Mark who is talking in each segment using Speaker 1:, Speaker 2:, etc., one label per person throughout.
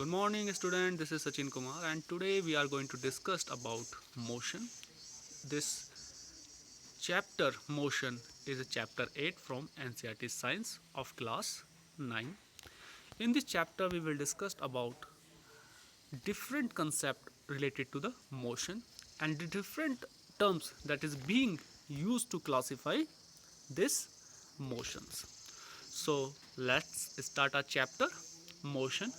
Speaker 1: Good morning student, this is Sachin Kumar and today we are going to discuss about motion. This chapter motion is a chapter 8 from NCERT Science of class 9. In this chapter we will discuss about different concept related to the motion and the different terms that is being used to classify this motions. So let's start our chapter motion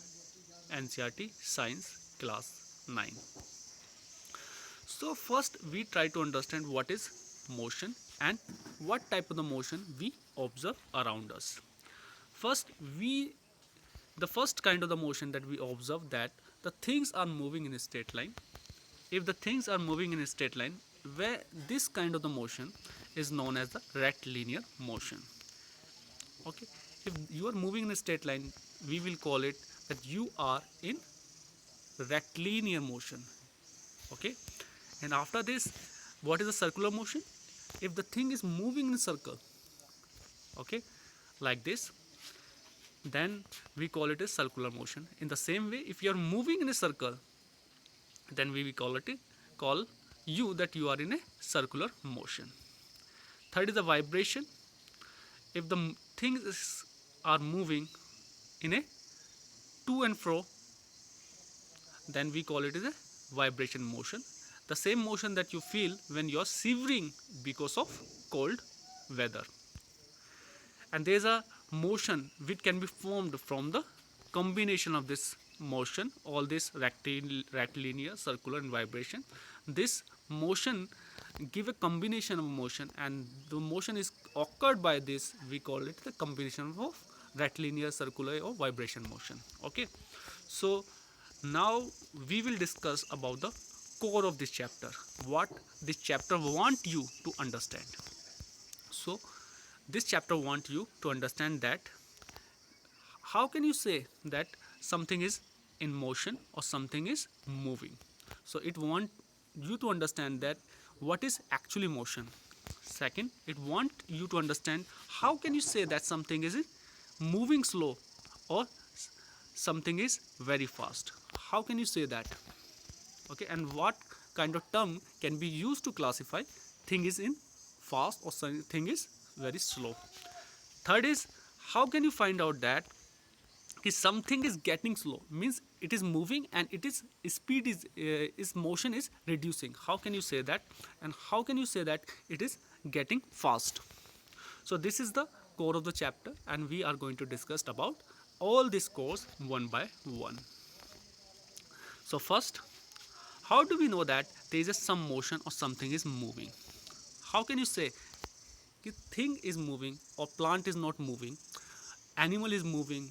Speaker 1: NCERT Science class 9. So first we try to understand what is motion and what type of the motion we observe around us. First we the first kind of the motion that we observe that the things are moving in a straight line. If the things are moving in a straight line, where this kind of the motion is known as the rectilinear motion. Okay, if you are moving in a straight line, we will call it that you are in rectilinear motion. Okay, and after this, what is the circular motion? If the thing is moving in a circle, okay, like this, then we call it a circular motion. In the same way, if you are moving in a circle, then we will call you that you are in a circular motion. Third is the vibration. If the things are moving in a to and fro, then we call it as a vibration motion. The same motion that you feel when you are shivering because of cold weather. And there is a motion which can be formed from the combination of this motion, all this rectilinear, circular and vibration. This motion give a combination of motion, and the motion is occurred by this, we call it the combination of rectilinear, circular or vibration motion. Okay, so now we will discuss about the core of this chapter, what this chapter want you to understand. So this chapter want you to understand that how can you say that something is in motion or something is moving. So it want you to understand that what is actually motion. Second, it want you to understand how can you say that something is moving slow or something is very fast. How can you say that? Okay, and what kind of term can be used to classify thing is in fast or thing is very slow. Third is how can you find out that if something is getting slow means it is moving and it is speed is motion is reducing. How can you say that? And how can you say that it is getting fast? So this is the core of the chapter and we are going to discuss about all these cores one by one. So first, how do we know that there is some motion or something is moving? How can you say thing is moving or plant is not moving, animal is moving?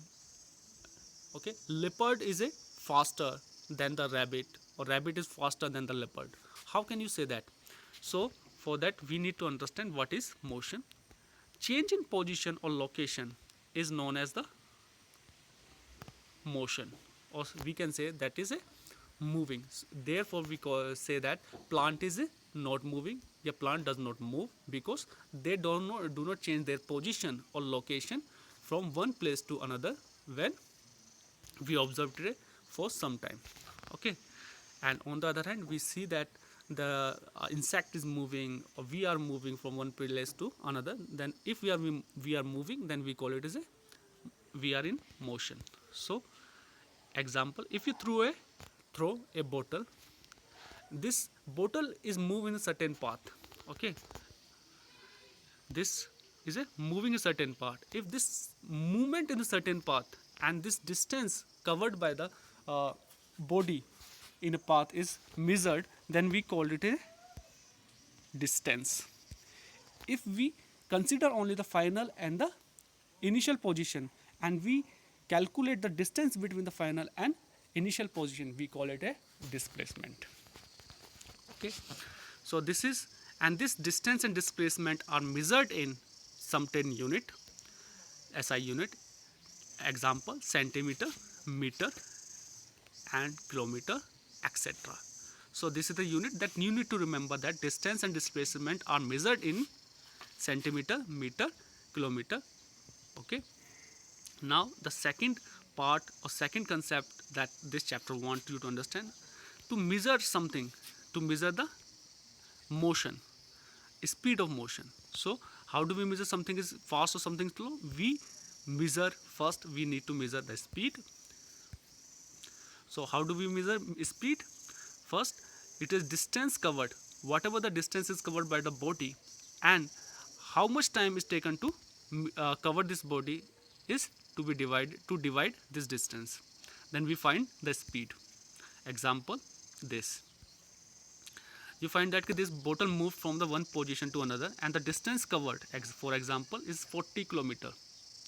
Speaker 1: Okay, leopard is a faster than the rabbit or rabbit is faster than the leopard. How can you say that? So for that we need to understand what is motion. Change in position or location is known as the motion, or we can say that is a moving. Therefore we say that plant is not moving. The plant does not move because they do not change their position or location from one place to another when we observed it for some time. Okay, and on the other hand we see that the insect is moving or we are moving from one place to another. Then if we are moving, then we call it as we are in motion. So example, if you throw a bottle, this bottle is moving a certain path. Okay, this is a moving a certain path. If this movement in a certain path and this distance covered by the body in a path is measured, then we call it a distance. If we consider only the final and the initial position and we calculate the distance between the final and initial position, we call it a displacement. Okay, so this is, and this distance and displacement are measured in some 10 unit, SI unit. Example, centimeter, meter and kilometer, etc. So this is the unit that you need to remember, that distance and displacement are measured in centimeter, meter, kilometer. Okay, now the second part or second concept that this chapter wants you to understand, to measure something, to measure the motion, speed of motion. So how do we measure something is fast or something slow? We measure, first we need to measure the speed. So how do we measure speed? First, it is distance covered, whatever the distance is covered by the body, and how much time is taken to cover this body is to be divide this distance. Then we find the speed. Example, this. You find that this bottle moved from the one position to another, and the distance covered, for example, is 40 kilometer.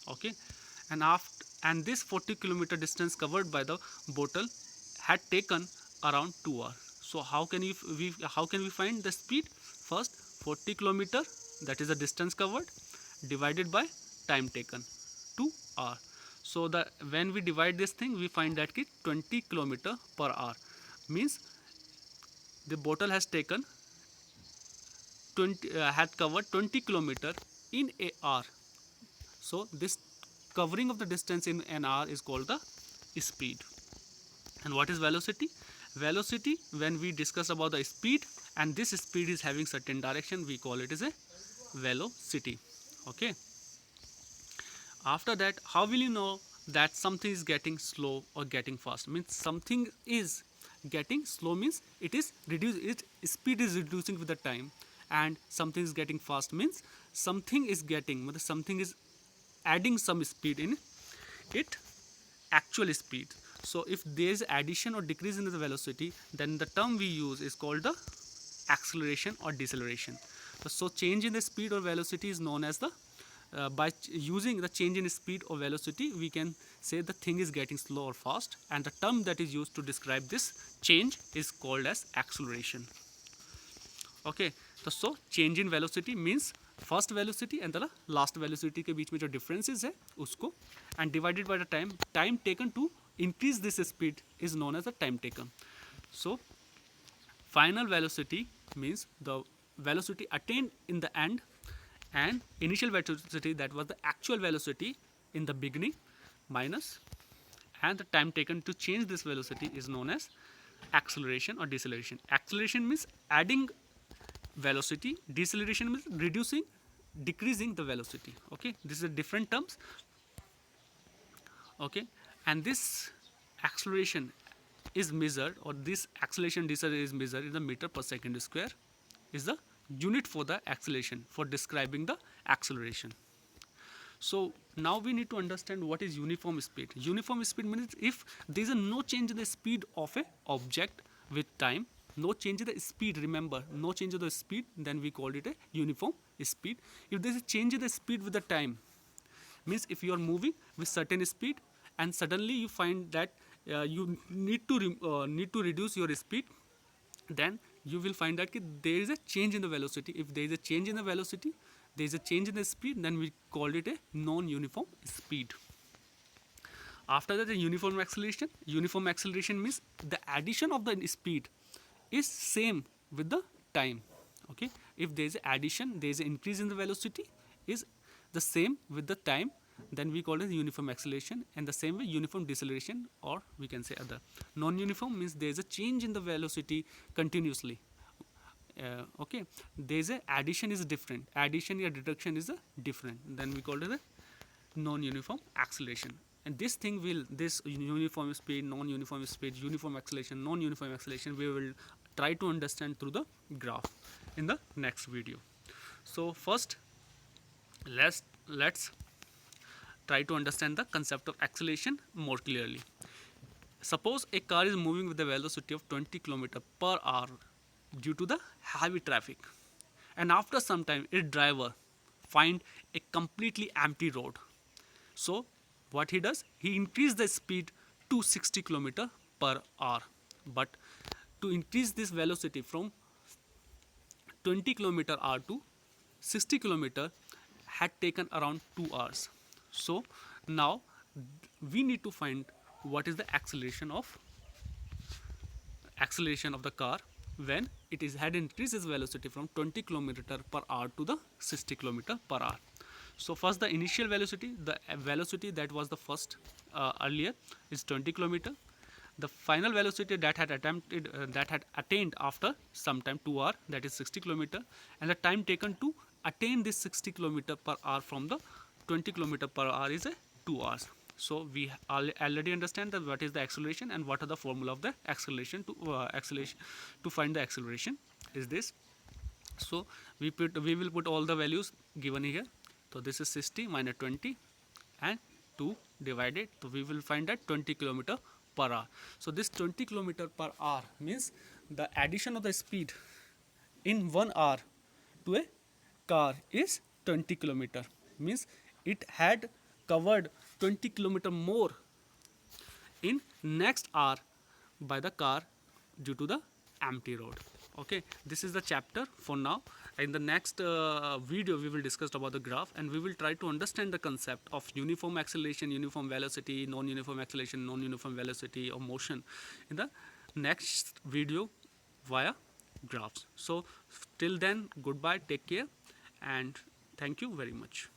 Speaker 1: Okay, and this 40 kilometer distance covered by the bottle had taken around 2 hours. So how can we find the speed? First, 40 kilometer, that is the distance covered, divided by time taken, 2 hours. So when we divide this thing, we find that 20 kilometer per hour, means the bottle has taken had covered 20 kilometer in a hour. So this covering of the distance in an hour is called the speed. And what is velocity? Velocity, when we discuss about the speed, and this speed is having certain direction, we call it as a velocity. Okay. After that, how will you know that something is getting slow or getting fast? Means something is getting slow means it is reduced, its speed is reducing with the time, and something is getting fast means something is adding some speed in it actual speed. So if there is addition or decrease in the velocity, then the term we use is called the acceleration or deceleration. So change in the speed or velocity is known as the by using the change in speed or velocity, we can say the thing is getting slow or fast, and the term that is used to describe this change is called as acceleration. Okay, so change in velocity means first velocity and the last velocity के बीच में जो differences है उसको, and divided by the time taken to increase this speed is known as the time taken. So final velocity means the velocity attained in the end, and initial velocity, that was the actual velocity in the beginning, minus, and the time taken to change this velocity is known as acceleration or deceleration. Acceleration means adding velocity, deceleration means decreasing the velocity. Okay, this is different terms. Okay, and this acceleration is measured, or this acceleration deceleration is measured in the meter per second square, is the unit for the acceleration, for describing the acceleration. So now we need to understand what is uniform speed. Uniform speed means if there is no change in the speed of a object with time, no change in the speed, remember, no change in the speed, then we call it a uniform speed. If there is a change in the speed with the time, means if you are moving with certain speed and suddenly you find that you need to reduce your speed, then you will find that there is a change in the velocity. If there is a change in the velocity, there is a change in the speed, then we call it a non-uniform speed. After that, the uniform acceleration. Uniform acceleration means the addition of the speed is same with the time. Okay, if there is addition, there is an increase in the velocity is the same with the time, then we call it uniform acceleration. And the same way uniform deceleration, or we can say other. Non-uniform means there is a change in the velocity continuously. Okay, there is a addition is different, addition or deduction is different, then we call it a non-uniform acceleration. And this thing will, this uniform speed, non-uniform speed, uniform acceleration, non-uniform acceleration, we will try to understand through the graph in the next video. So first let's try to understand the concept of acceleration more clearly. Suppose a car is moving with a velocity of 20 km per hour due to the heavy traffic, and after some time its driver find a completely empty road. So what he does, he increase the speed to 60 km per hour. But to increase this velocity from 20 km hour to 60 km had taken around 2 hours. So now we need to find what is the acceleration of the car when it is had increased its velocity from 20 km per hour to the 60 km per hour. So first the initial velocity, the velocity that was the first earlier is 20 kilometer. The final velocity that had attained after some time 2 hour, that is 60 kilometer, and the time taken to attain this 60 kilometer per hour from the 20 kilometer per hour is a 2 hours. So we already understand that what is the acceleration and what are the formula of the acceleration to find the acceleration is this. So we will put all the values given here. So this is 60 minus 20 and 2 divided, so we will find that 20 kilometer per hour. So this 20 kilometer per hour means the addition of the speed in 1 hour to a car is 20 kilometer, means it had covered 20 kilometer more in next hour by the car due to the empty road. Okay, this is the chapter for now. In the next video we will discuss about the graph, and we will try to understand the concept of uniform acceleration, uniform velocity, non-uniform acceleration, non-uniform velocity or motion in the next video via graphs. So till then, goodbye, take care, and thank you very much.